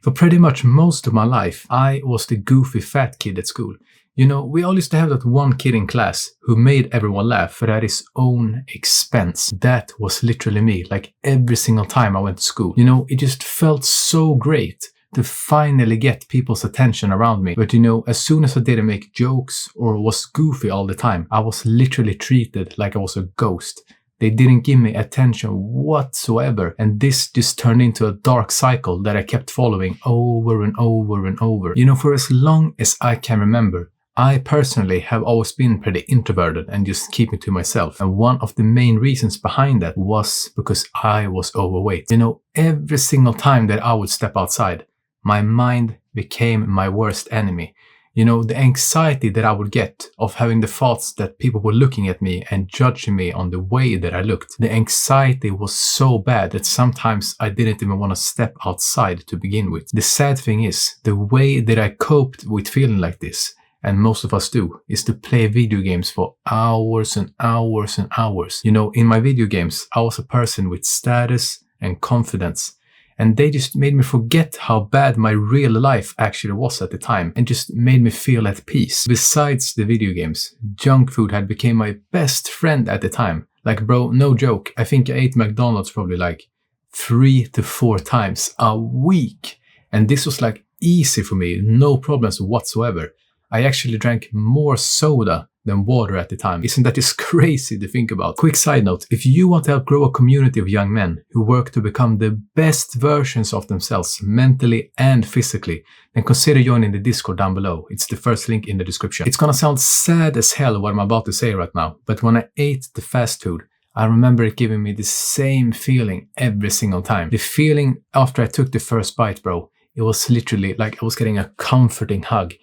For pretty much most of my life, I was the goofy fat kid at school. You know, we all used to have that one kid in class who made everyone laugh at his own expense. That was literally me, like every single time I went to school. You know, it just felt so great to finally get people's attention around me. But you know, as soon as I didn't make jokes or was goofy all the time, I was literally treated like I was a ghost. They didn't give me attention whatsoever, and this just turned into a dark cycle that I kept following over and over and over. You know, for as long as I can remember, I personally have always been pretty introverted and just keeping to myself. And one of the main reasons behind that was because I was overweight. You know, every single time that I would step outside, my mind became my worst enemy. You know, the anxiety that I would get of having the thoughts that people were looking at me and judging me on the way that I looked. The anxiety was so bad that sometimes I didn't even want to step outside to begin with. The sad thing is, the way that I coped with feeling like this, and most of us do, is to play video games for hours and hours and hours. You know, in my video games, I was a person with status and confidence. And they just made me forget how bad my real life actually was at the time and just made me feel at peace. Besides the video games, junk food had become my best friend at the time. Like bro, no joke, I think I ate McDonald's probably like 3 to 4 times a week. And this was like easy for me, no problems whatsoever. I actually drank more soda than water at the time. Isn't that just crazy to think about? Quick side note, if you want to help grow a community of young men who work to become the best versions of themselves mentally and physically, then consider joining the Discord down below. It's the first link in the description. It's gonna sound sad as hell what I'm about to say right now, but when I ate the fast food, I remember it giving me the same feeling every single time. The feeling after I took the first bite, bro, it was literally like I was getting a comforting hug.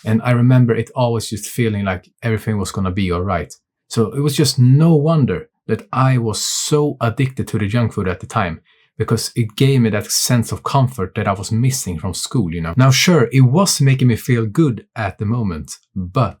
And I remember it always just feeling like everything was gonna be alright. So it was just no wonder that I was so addicted to the junk food at the time, because it gave me that sense of comfort that I was missing from school, you know. Now sure, it was making me feel good at the moment, but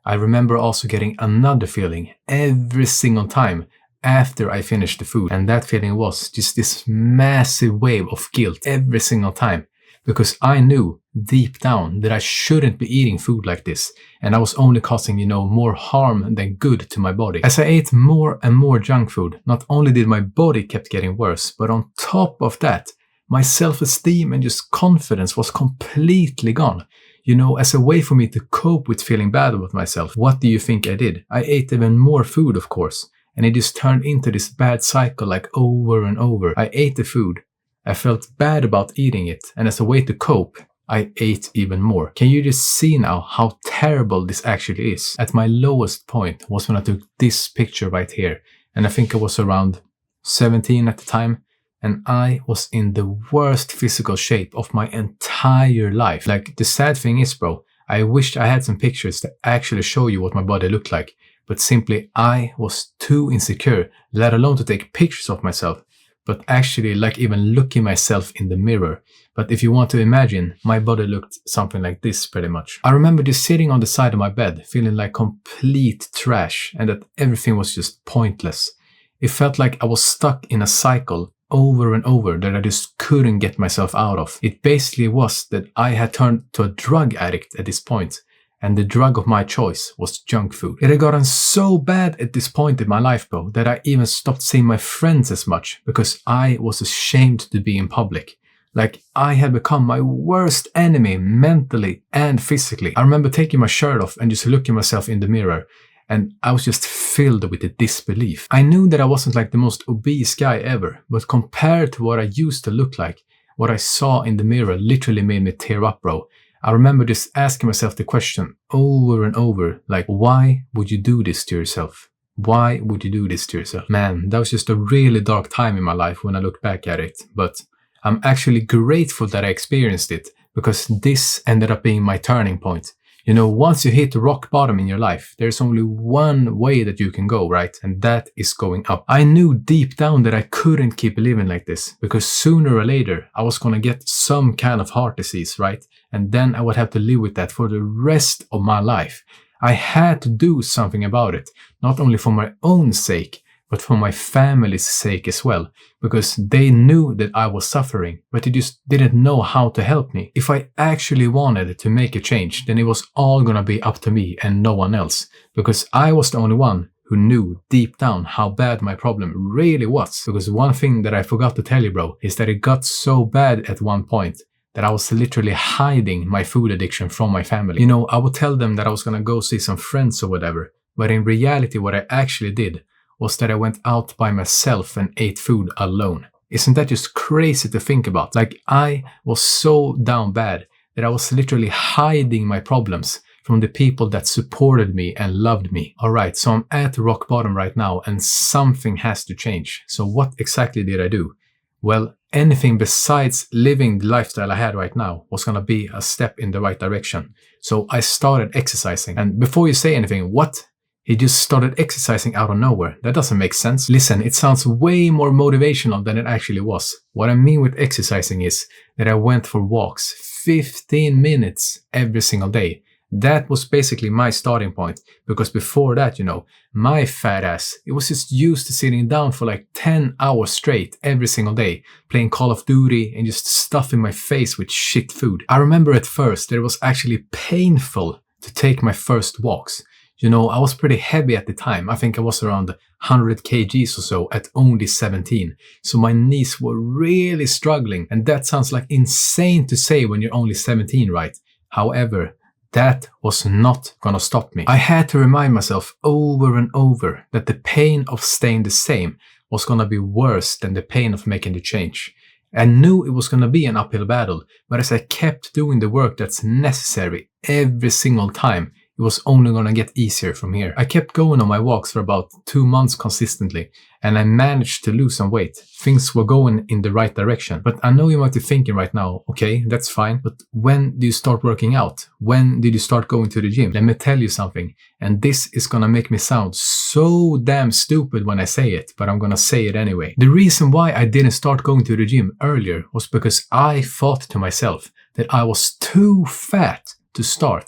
I remember also getting another feeling every single time after I finished the food. And that feeling was just this massive wave of guilt every single time. Because I knew deep down that I shouldn't be eating food like this, and I was only causing, you know, more harm than good to my body. As I ate more and more junk food, not only did my body kept getting worse, but on top of that, my self-esteem and just confidence was completely gone. You know, as a way for me to cope with feeling bad about myself, what do you think I did? I ate even more food, of course, and it just turned into this bad cycle like over and over. I ate the food. I felt bad about eating it, and as a way to cope, I ate even more. Can you just see now how terrible this actually is? At my lowest point was when I took this picture right here, and I think I was around 17 at the time, and I was in the worst physical shape of my entire life. Like, the sad thing is, bro, I wished I had some pictures that actually show you what my body looked like, but simply I was too insecure, let alone to take pictures of myself. But actually like even looking myself in the mirror. But if you want to imagine, my body looked something like this pretty much. I remember just sitting on the side of my bed, feeling like complete trash and that everything was just pointless. It felt like I was stuck in a cycle over and over that I just couldn't get myself out of. It basically was that I had turned to a drug addict at this point. And the drug of my choice was junk food. It had gotten so bad at this point in my life, bro, that I even stopped seeing my friends as much because I was ashamed to be in public. Like, I had become my worst enemy mentally and physically. I remember taking my shirt off and just looking myself in the mirror, and I was just filled with the disbelief. I knew that I wasn't like the most obese guy ever, but compared to what I used to look like, what I saw in the mirror literally made me tear up, bro. I remember just asking myself the question over and over, like, why would you do this to yourself? Why would you do this to yourself? Man, that was just a really dark time in my life when I look back at it. But I'm actually grateful that I experienced it, because this ended up being my turning point. You know, once you hit rock bottom in your life, there's only one way that you can go, right? And that is going up. I knew deep down that I couldn't keep living like this, because sooner or later I was gonna get some kind of heart disease, right? And then I would have to live with that for the rest of my life. I had to do something about it, not only for my own sake, but for my family's sake as well, because they knew that I was suffering, but they just didn't know how to help me. If I actually wanted to make a change, then it was all gonna be up to me and no one else, because I was the only one who knew deep down how bad my problem really was. Because one thing that I forgot to tell you, bro, is that it got so bad at one point that I was literally hiding my food addiction from my family. You know, I would tell them that I was gonna go see some friends or whatever, but in reality what I actually did was that I went out by myself and ate food alone. Isn't that just crazy to think about? Like, I was so down bad that I was literally hiding my problems from the people that supported me and loved me. Alright, so I'm at rock bottom right now and something has to change. So what exactly did I do? Well, anything besides living the lifestyle I had right now was gonna be a step in the right direction. So I started exercising. And before you say anything, what? He just started exercising out of nowhere. That doesn't make sense. Listen, it sounds way more motivational than it actually was. What I mean with exercising is that I went for walks 15 minutes every single day. That was basically my starting point, because before that, you know, my fat ass, it was just used to sitting down for like 10 hours straight every single day, playing Call of Duty and just stuffing my face with shit food. I remember at first that it was actually painful to take my first walks. You know, I was pretty heavy at the time. I think I was around 100 kgs or so at only 17. So my knees were really struggling. And that sounds like insane to say when you're only 17, right? However, that was not gonna stop me. I had to remind myself over and over that the pain of staying the same was gonna be worse than the pain of making the change. I knew it was gonna be an uphill battle, but as I kept doing the work that's necessary every single time, it was only gonna get easier from here. I kept going on my walks for about 2 months consistently, and I managed to lose some weight. Things were going in the right direction. But I know you might be thinking right now, okay, that's fine, but when do you start working out? When did you start going to the gym? Let me tell you something, and this is gonna make me sound so damn stupid when I say it, but I'm gonna say it anyway. The reason why I didn't start going to the gym earlier was because I thought to myself that I was too fat to start.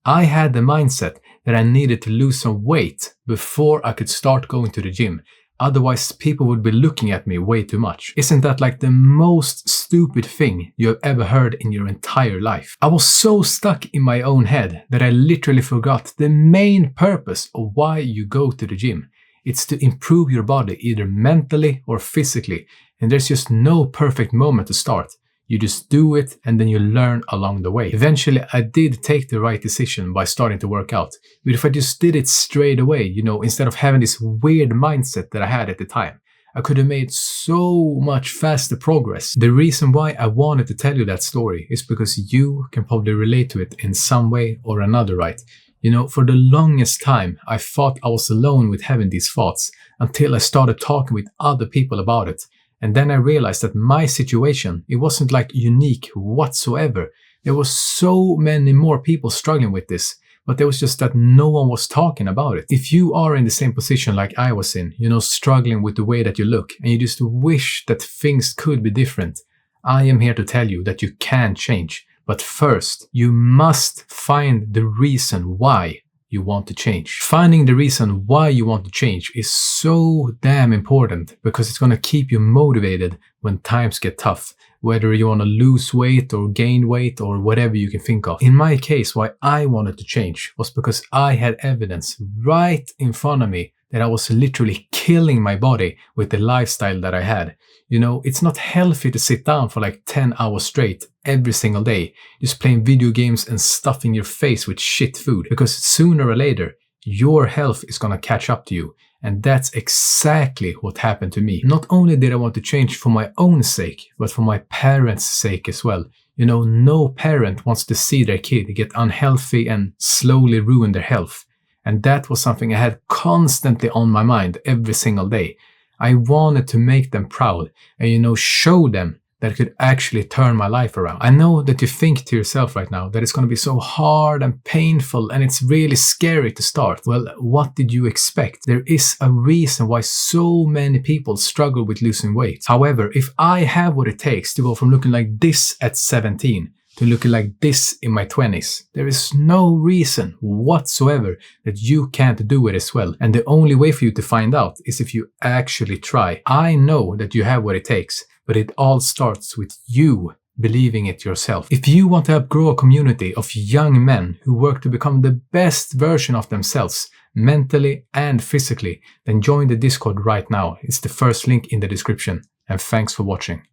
I had the mindset that I needed to lose some weight before I could start going to the gym. Otherwise, people would be looking at me way too much. Isn't that like the most stupid thing you have ever heard in your entire life? I was so stuck in my own head that I literally forgot the main purpose of why you go to the gym. It's to improve your body either mentally or physically, and there's just no perfect moment to start. You just do it and then you learn along the way. Eventually, I did take the right decision by starting to work out. But if I just did it straight away, you know, instead of having this weird mindset that I had at the time, I could have made so much faster progress. The reason why I wanted to tell you that story is because you can probably relate to it in some way or another, right? You know, for the longest time, I thought I was alone with having these thoughts until I started talking with other people about it. And then I realized that my situation, it wasn't like unique whatsoever. There were so many more people struggling with this, but there was just that no one was talking about it. If you are in the same position like I was in, you know, struggling with the way that you look, and you just wish that things could be different, I am here to tell you that you can change. But first, you must find the reason why you want to change. Finding the reason why you want to change is so damn important, because it's going to keep you motivated when times get tough, whether you want to lose weight or gain weight or whatever you can think of. In my case, why I wanted to change was because I had evidence right in front of me that I was literally killing my body with the lifestyle that I had. You know, it's not healthy to sit down for like 10 hours straight every single day, just playing video games and stuffing your face with shit food, because sooner or later, your health is gonna catch up to you. And that's exactly what happened to me. Not only did I want to change for my own sake, but for my parents' sake as well. You know, no parent wants to see their kid get unhealthy and slowly ruin their health. And that was something I had constantly on my mind every single day. I wanted to make them proud and, you know, show them that could actually turn my life around. I know that you think to yourself right now that it's going to be so hard and painful and it's really scary to start. Well, what did you expect? There is a reason why so many people struggle with losing weight. However, if I have what it takes to go from looking like this at 17 to looking like this in my 20s. There is no reason whatsoever that you can't do it as well. And the only way for you to find out is if you actually try. I know that you have what it takes, but it all starts with you believing it yourself. If you want to help grow a community of young men who work to become the best version of themselves, mentally and physically, then join the Discord right now. It's the first link in the description. And thanks for watching.